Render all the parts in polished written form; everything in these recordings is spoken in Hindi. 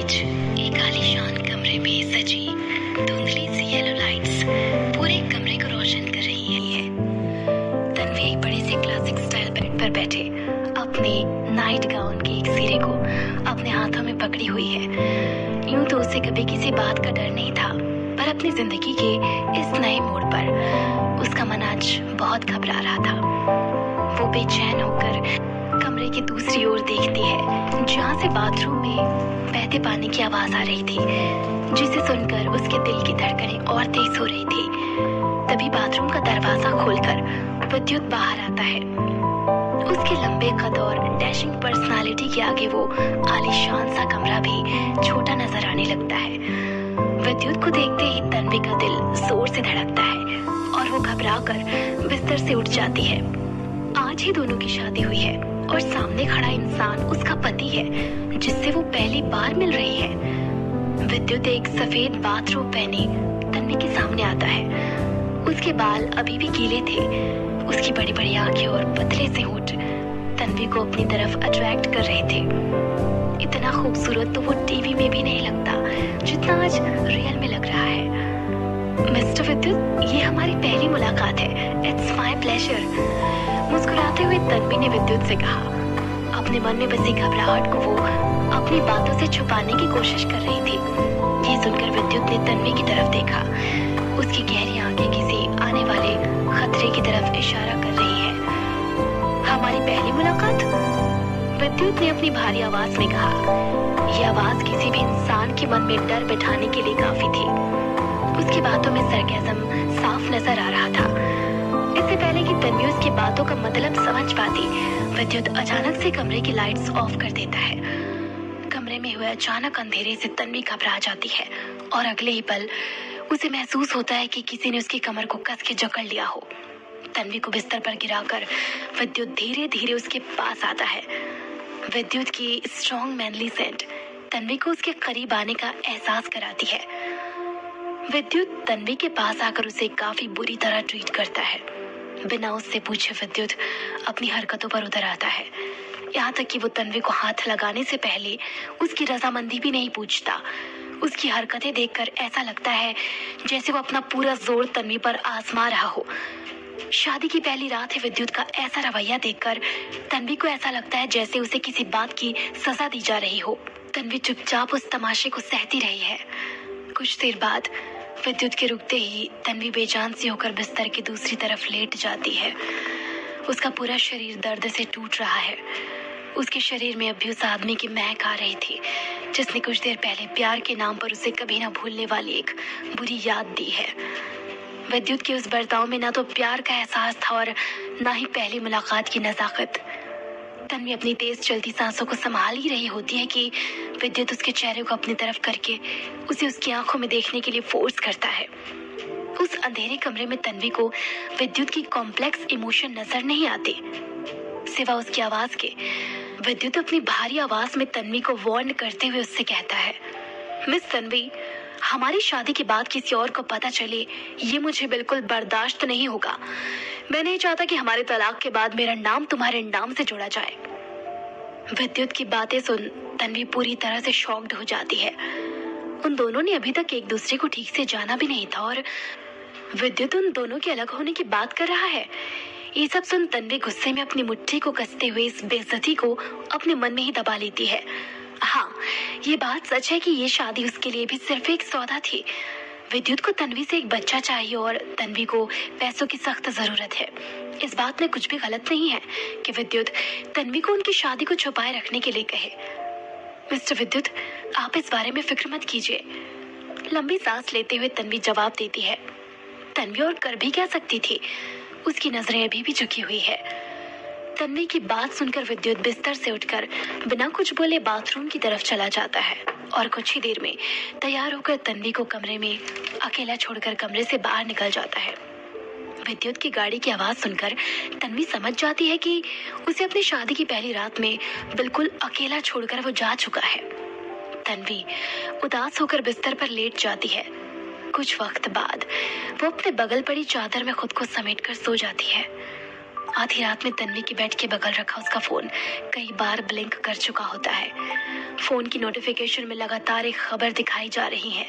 बीच एक आलीशान कमरे में सजी धुंधली सी येलो लाइट्स पूरे कमरे को रोशन कर रही है। तन्वी एक बड़े से क्लासिक स्टाइल बेड पर बैठे अपने नाइट गाउन के एक सिरे को अपने हाथों में पकड़ी हुई है। यूं तो उसे कभी किसी बात का डर नहीं था, पर अपनी जिंदगी के इस नए मोड़ पर उसका मन आज बहुत घबरा रहा था। वो बेचैन होकर कमरे की दूसरी ओर देखती है, जहाँ से बाथरूम में बहते पानी की आवाज आ रही थी, जिसे सुनकर उसके दिल की धड़कनें और तेज हो रही थी। तभी बाथरूम का दरवाजा खोलकर विद्युत बाहर आता है। उसके लंबे कद और डैशिंग पर्सनालिटी के आगे वो आलीशान सा कमरा भी छोटा नजर आने लगता है। विद्युत को देखते ही तन्वी का दिल जोर से धड़कता है और वो घबराकर बिस्तर से उठ जाती है। आज ही दोनों की शादी हुई है और सामने खड़ा इंसान उसका पति है, जिससे वो पहली बार मिल रही है। विद्युत एक सफेद बाथरोब पहने तन्वी के सामने आता है। उसके बाल अभी भी गीले थे। उसकी बड़ी बड़ी आंखें और पतले से होंठ तन्वी को अपनी तरफ अट्रैक्ट कर रहे थे। इतना खूबसूरत तो वो टीवी में भी नहीं लगता जितना आज रियल में लग रहा है। मिस्टर विद्युत, ये हमारी पहली मुलाकात है। It's my pleasure. मुस्कुराते हुए तन्वी ने विद्युत से कहा। अपने मन में बसी घबराहट को वो अपनी बातों से छुपाने की कोशिश कर रही थी। ये सुनकर विद्युत ने तन्वी की तरफ देखा। उसकी गहरी आंखें किसी आने वाले खतरे की तरफ इशारा कर रही है। हमारी पहली मुलाकात? विद्युत ने अपनी भारी आवाज में कहा। यह आवाज किसी भी इंसान के मन में डर बिठाने के लिए काफी थी। उसकी बातों में सरकाज़म साफ नजर आ रहा था। इससे पहले कि तन्वी उसकी बातों का मतलब समझ पाती, विद्युत अचानक से कमरे की लाइट्स ऑफ कर देता है। कमरे में हुए अचानक अंधेरे से तन्वी घबरा जाती है और अगले ही पल उसे महसूस होता है कि किसी ने उसकी कमर को कस के जकड़ लिया हो। तन्वी को बिस्तर पर गिराकर विद्युत धीरे धीरे उसके पास आता है। विद्युत की स्ट्रॉन्ग मैनली सेंट तन्वी को उसके करीब आने का एहसास कराती है। विद्युत तन्वी के पास आकर उसे काफी बुरी तरह ट्रीट करता है। बिना उससे पूछे विद्युत अपनी हरकतों पर उतर आता है। यहाँ तक कि वो तन्वी को हाथ लगाने से पहले उसकी रजामंदी भी नहीं पूछता। उसकी हरकतें देखकर ऐसा लगता है जैसे वो अपना पूरा जोर तन्वी पर आजमा रहा हो। शादी की पहली रात है। विद्युत का ऐसा रवैया देखकर तन्वी को ऐसा लगता है जैसे उसे किसी बात की सजा दी जा रही हो। तन्वी चुपचाप उस तमाशे को सहती रही है। कुछ देर बाद विद्युत के रुकते ही तन्वी बेजान सी होकर बिस्तर की दूसरी तरफ लेट जाती है। उसका पूरा शरीर दर्द से टूट रहा है। उसके शरीर में अब भी उस आदमी की महक आ रही थी, जिसने कुछ देर पहले प्यार के नाम पर उसे कभी ना भूलने वाली एक बुरी याद दी है। विद्युत के उस बर्ताव में ना तो प्यार का एहसास था और ना ही पहली मुलाकात की नजाकत। तन्वी अपनी तेज चलती सांसों को संभाल ही रही होती है कि विद्युत उसके चेहरे को अपनी तरफ करके उसे उसकी आंखों में देखने के लिए फोर्स करता है। उस अंधेरे कमरे में तन्वी को विद्युत की कॉम्प्लेक्स इमोशन नजर नहीं आते, सिवा उसकी आवाज के। विद्युत अपनी भारी आवाज में तन्वी को वार्न करते हुए उससे कहता है, मिस तन्वी, हमारी शादी के बाद किसी और को पता चले ये मुझे बिल्कुल बर्दाश्त नहीं होगा। मैं नहीं चाहता कि हमारे तलाक के बाद मेरा नाम तुम्हारे नाम से जोड़ा जाए। विद्युत की बातें सुन तन्वी पूरी तरह से शॉक्ड हो जाती है। उन दोनों ने अभी तक एक दूसरे को ठीक से जाना भी नहीं था और विद्युत उन दोनों के अलग होने की बात कर रहा है। ये सब सुन तन्वी गुस्से में अपनी मुट्ठी को कसते हुए इस बेइज्जती को अपने मन में ही दबा लेती है। हाँ, ये बात सच है कि ये शादी उसके लिए भी सिर्फ एक सौदा थी। विद्युत को तन्वी से एक बच्चा चाहिए और तन्वी को पैसों की सख्त जरूरत है। इस बात में कुछ भी गलत नहीं है कि विद्युत तन्वी को उनकी शादी को छुपाए रखने के लिए कहे। मिस्टर विद्युत, आप इस बारे में फिक्र मत कीजिए। लंबी सांस लेते हुए तन्वी जवाब देती है। तन्वी और कर भी क्या सकती थी, उसकी नजरें अभी भी झुकी हुई है। तन्वी की बात सुनकर विद्युत बिस्तर से उठकर बिना कुछ बोले बाथरूम की तरफ चला जाता है और कुछ ही देर में तैयार होकर तन्वी को कमरे में अकेला छोड़कर कमरे से बाहर निकल जाता है। विद्युत की गाड़ी की आवाज सुनकर तन्वी समझ जाती है कि उसे अपनी शादी की पहली रात में बिल्कुल अकेला छोड़कर वो जा चुका है। तन्वी उदास होकर बिस्तर पर लेट जाती है। कुछ वक्त बाद वो अपने बगल पड़ी चादर में खुद को समेटकर सो जाती है। आधी रात में तन्वी के बेड के बगल रखा उसका फोन कई बार ब्लिंक कर चुका होता है। फोन की नोटिफिकेशन में लगातार एक खबर दिखाई जा रही है।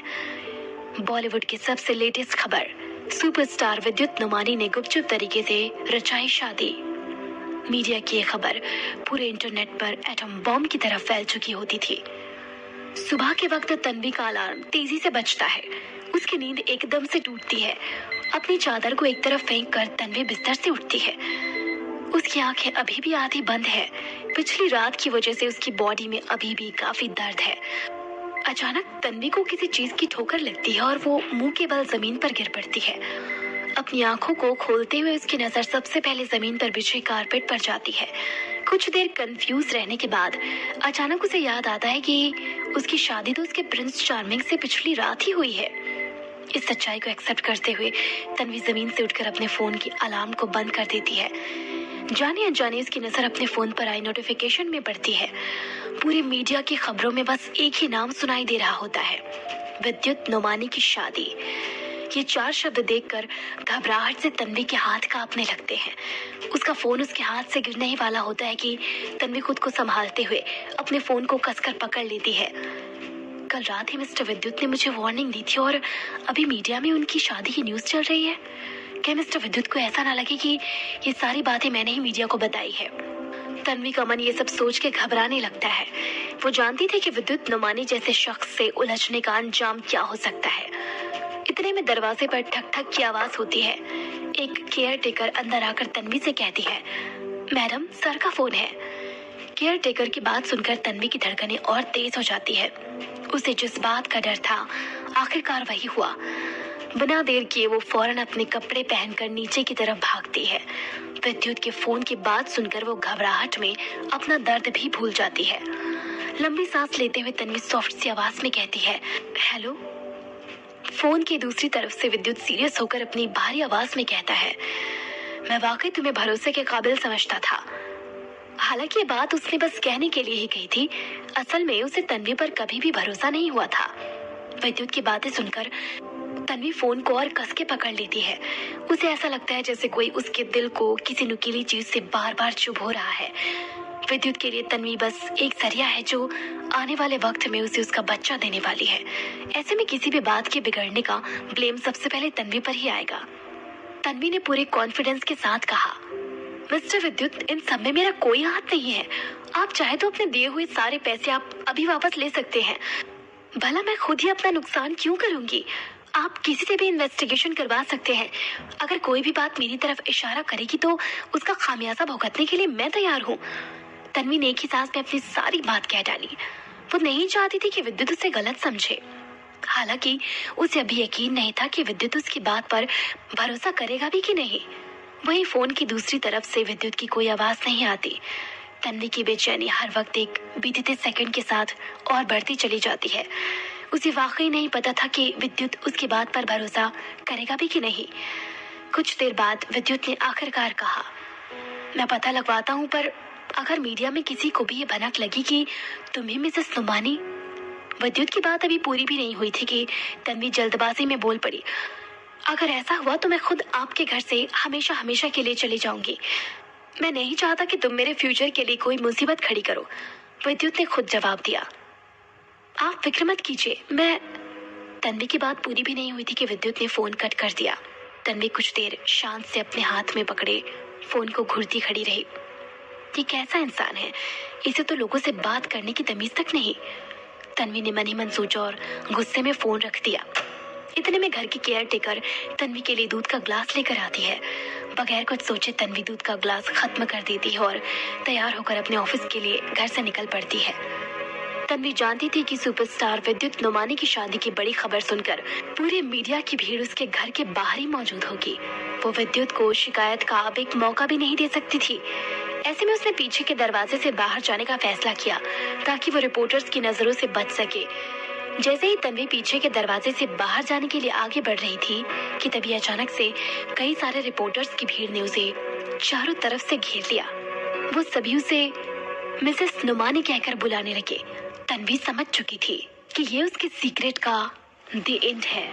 बॉलीवुड की सबसे लेटेस्ट खबर, सुपरस्टार विद्युत नुमानी ने गुपचुप तरीके से रचाई शादी। मीडिया की यह खबर पूरे इंटरनेट पर एटम बॉम्ब की तरह फैल चुकी होती थी। सुबह के वक्त तन्वी का अलार्म तेजी से बजता है। उसकी नींद एकदम से टूटती है। अपनी चादर को एक तरफ फेंक कर तन्वी बिस्तर से उठती है। उसकी आंखें अभी भी आधी बंद है। पिछली रात की वजह से उसकी बॉडी में अभी भी काफी दर्द है। अचानक तन्वी को किसी चीज की ठोकर लगती है और वो मुंह के बल जमीन पर गिर पड़ती है। अपनी आंखों को खोलते हुए उसकी नजर सबसे पहले जमीन पर बिछे कारपेट पर जाती है। कुछ देर कंफ्यूज रहने के बाद अचानक उसे याद आता है कि उसकी शादी तो उसके प्रिंस चार्मिंग से पिछली रात ही हुई है। इस सच्चाई को एक्सेप्ट करते हुए तन्वी जमीन से उठकर अपने फोन की अलार्म को बंद कर देती है। जाने अनजाने उसकी नजर अपने फोन पर आई नोटिफिकेशन में पड़ती है। पूरी मीडिया की खबरों में बस एक ही नाम सुनाई दे रहा होता है, विद्युत नुमानी की शादी। ये 4 शब्द देखकर घबराहट से तन्वी के हाथ कांपने लगते हैं। उसका फोन उसके हाथ से गिरने ही वाला होता है कि तन्वी खुद को संभालते हुए अपने फोन को कसकर पकड़ लेती है। कल रात ही मिस्टर विद्युत ने मुझे वार्निंग दी थी और अभी मीडिया में उनकी शादी की न्यूज चल रही है। क्या मिस्टर विद्युत को ऐसा ना लगे कि ये सारी बातें मैंने ही मीडिया को बताई है? तन्वी का मन ये सब सोच के घबराने लगता है। वो जानती थी कि विद्युत नुमानी जैसे शख्स से उलझने का अंजाम क्या हो सकता है। इतने में दरवाजे पर ठक ठक की आवाज होती है। एक केयर टेकर अंदर आकर तन्वी से कहती है, मैडम सर का फोन है। केयर टेकर की बात सुनकर तन्वी की धड़कनें और तेज हो जाती है। उसे जिस बात का डर था आखिरकार वही हुआ। बिना देर किए वो फौरन अपने कपड़े पहनकर नीचे की तरफ भागती है। विद्युत के फोन की बात सुनकर वो घबराहट में अपना दर्द भी भूल जाती है। लंबी सांस लेते हुए तन्वी सॉफ्ट सी आवाज में कहती है, हेलो। फोन की दूसरी तरफ से विद्युत सीरियस होकर अपनी भारी आवाज में कहता है, मैं वाकई तुम्हें भरोसे के काबिल समझता था। हालांकि ये बात उसने बस कहने के लिए ही कही थी। असल में उसे तन्वी पर कभी भी भरोसा नहीं हुआ था। विद्युत की बातें सुनकर तन्वी फोन को और कस के पकड़ लेती है। उसे ऐसा लगता है जैसे कोई उसके दिल को किसी नुकीली चीज से बार बार चुभ हो रहा है। विद्युत के लिए तन्वी बस एक जरिया है जो आने वाले वक्त में उसे उसका बच्चा देने वाली है। ऐसे में किसी भी बात के बिगड़ने का ब्लेम सबसे पहले तन्वी पर ही आएगा। तन्वी ने पूरे कॉन्फिडेंस के साथ कहा, मिस्टर विद्युत, इन सब में मेरा कोई हाथ नहीं है। आप चाहे तो अपने दिए हुए सारे पैसे आप अभी वापस ले सकते हैं। भला मैं खुद ही अपना नुकसान क्यों करूंगी? आप किसी से भी इन्वेस्टिगेशन करवा सकते हैं। अगर कोई भी बात मेरी तरफ इशारा करेगी तो उसका खामियाजा भुगतने के लिए मैं तैयार हूँ। तन्वी ने एक ही सांस में अपनी सारी बात कह डाली। वो नहीं चाहती थी कि विद्युत उसे गलत समझे। हालांकि उसे अभी यकीन नहीं था कि विद्युत उसकी बात पर भरोसा करेगा भी कि नहीं। वहीं फोन की दूसरी तरफ से विद्युत की कोई आवाज नहीं आती। तन्वी की बेचैनी हर वक्त एक बीतते सेकंड के साथ और बढ़ती चली जाती है। उसे वाकई नहीं पता था कि विद्युत उसकी बात पर भरोसा करेगा भी कि नहीं। कुछ देर बाद विद्युत ने आखिरकार कहा, मैं पता लगवाता हूँ, पर अगर मीडिया में किसी को भी ये भनक लगी कि तुम्हें मिसेस नुमानी। विद्युत की बात अभी पूरी भी नहीं हुई थी कि तन्वी जल्दबाजी में बोल पड़ी, अगर ऐसा हुआ तो मैं खुद आपके घर से हमेशा हमेशा के लिए चली जाऊंगी। मैं नहीं चाहता कि तुम मेरे फ्यूचर के लिए कोई मुसीबत खड़ी करो। विद्युत ने खुद जवाब दिया, आप फिक्र मत कीजिए, मैं। तन्वी की बात पूरी भी नहीं हुई थी कि विद्युत ने फोन कट कर दिया। तन्वी कुछ देर शांत से अपने हाथ में पकड़े फोन को घूरती खड़ी रही। ये कैसा इंसान है, इसे तो लोगों से बात करने की तमीज तक नहीं। तन्वी ने मन ही मन सोचा और गुस्से में फोन रख दिया। इतने में घर की केयर टेकर तन्वी के लिए दूध का ग्लास लेकर आती है। बगैर कुछ सोचे तन्वी दूध का ग्लास खत्म कर देती है और तैयार होकर अपने ऑफिस के लिए घर से निकल पड़ती है। तन्वी जानती थी कि सुपरस्टार विद्युत नुमानी की शादी की बड़ी खबर सुनकर पूरे मीडिया की भीड़ उसके घर के बाहर ही मौजूद होगी। वो विद्युत को शिकायत का अब एक मौका भी नहीं दे सकती थी। ऐसे में उसने पीछे के दरवाजे से बाहर जाने का फैसला किया ताकि वो रिपोर्टर्स की नजरों से बच सके। जैसे ही तन्वी पीछे के दरवाजे से बाहर जाने के लिए आगे बढ़ रही थी कि तभी अचानक से कई सारे रिपोर्टर्स की भीड़ ने उसे चारों तरफ से घेर लिया। वो सभी उसे मिसेस नुमानी कहकर बुलाने लगे। तन्वी समझ चुकी थी कि ये उसके सीक्रेट का द एंड है।